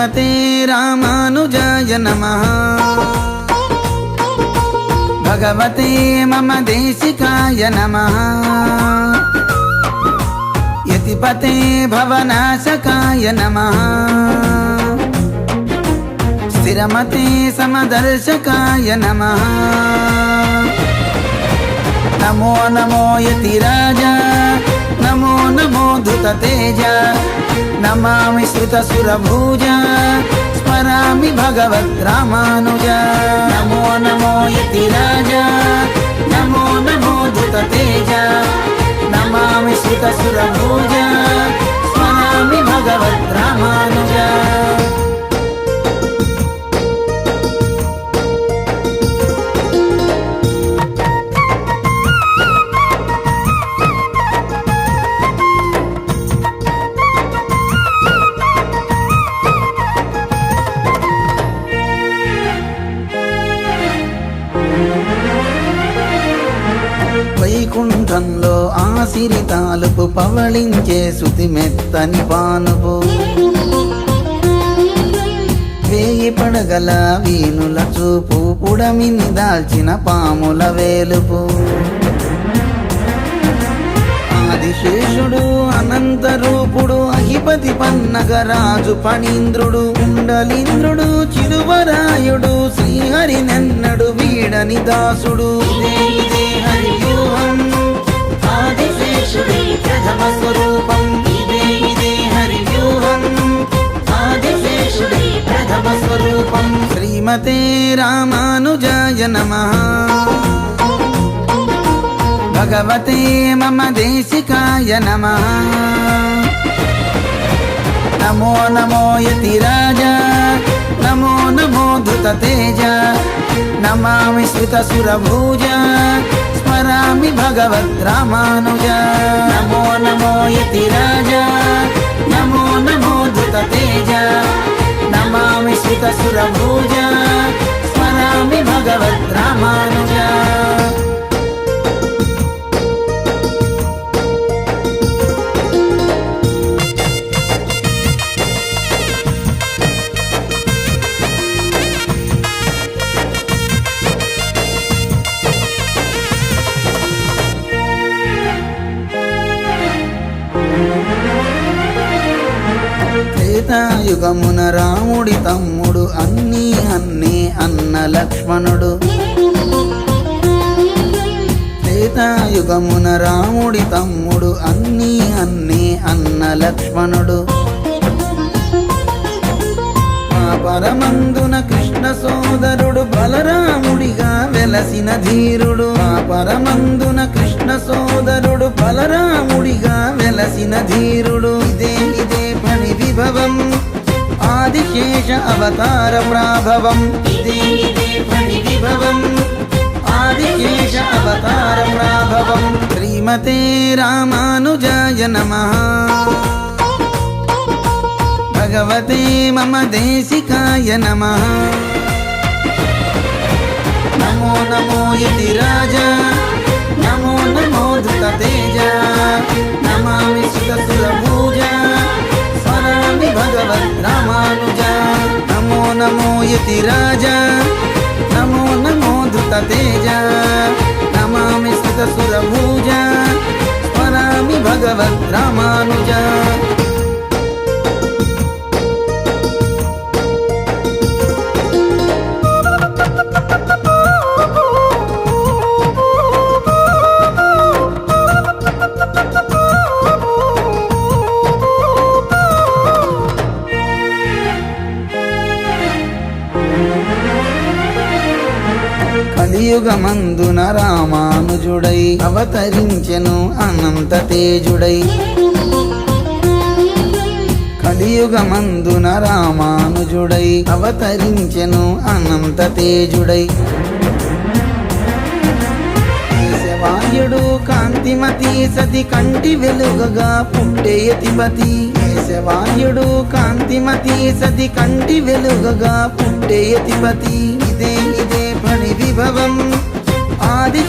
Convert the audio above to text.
శ్రీమతే రామానుజాయ నమః భగవతే మమ దేశికాయ నమః యతిపతే భవనాశకాయ నమః స్థిరమతే సమదర్శకాయ నమః నమో నమో యతిరాజ నమో నమో ధృతతేజ నమామి శ్రుతసురభుజ స్మరామి భగవద్రామానుజ నమో నమో యతిరాజ నమో నమో ధృతతేజ నమామి శ్రుతసురభుజ స్మరామి భగవద్రామానుజ వైకుంఠంలో ఆసిరి తాలుపు పవళించే శృతి మెత్తని పానుపు వేయి పడగల వీణుల చూపు పుడమిని దాల్చిన పాముల వేలుపు ఆదిశేషుడు అనంత రూపుడు అహిపతి పన్నగరాజు పణీంద్రుడు కుండలీంద్రుడు చిరువరాయుడు శ్రీహరి నెన్నడు వీడని దాసుడు ఇదే హరి వ్యూహం ఆదిశేషుడి ప్రథమ స్వరూపం ఇదే హరి వ్యూహం ఆదిశేషుడి ప్రథమ స్వరూపం శ్రీమతే రామానుజాయ నమః భగవతే మమ దేశికాయ నమః నమో నమో యతిరాజ నమో నమో ధృతతేజ నమామి శ్రుతసురభుజ స్మరామి భగవద్రామానుజ నమో నమో యతిరాజ నమో నమో ధృతతేజ నమామి శ్రుతసురభుజ స్మరామి భగవద్రామానుజ త్రేతాయుగమున రాముడి తమ్ముడు అన్నీ అన్న లక్ష్మణుడు త్రేతాయుగమున రాముడి తమ్ముడు అన్నీ అన్న లక్ష్మణుడు పరమందున కృష్ణ సోదరుడు బలరాముడిగా వెలసిన ధీరుడు పరమందున కృష్ణ సోదరుడు బలరాముడిగా వెలసిన ధీరుడు ఇదే ఫణి విభవం ఆదిశేష అవతార ప్రాభవం ఇదే ఫణి విభవం ఆదిశేష అవతార ప్రాభవం శ్రీమతే రామానుజాయ నమః భగవతే మమ దేశికాయ నమః నమో నమో యతిరాజ నమో నమో ధృతతేజ నమామి శ్రుతసురభుజ స్మరామి భగవద్రామానుజ నమో నమో యతిరాజ నమో నమో ధృతతేజ నమామి శ్రుతసురభుజ స్మరామి భగవద్రామానుజ కలియుగమందున రామానుజుడై అవతరించెను అనంత తేజుడై కలియుగమందున రామానుజుడై అవతరించెను అనంత తేజుడై కేశవాయుడు కాంతిమతి సతి కంటి వెలుగగా పుట్టే యతిపతి కేశవాయుడు కాంతిమతి సతి కంటి వెలుగగా పుట్టే యతిపతి ఇదే ఫణి విభవం ఆది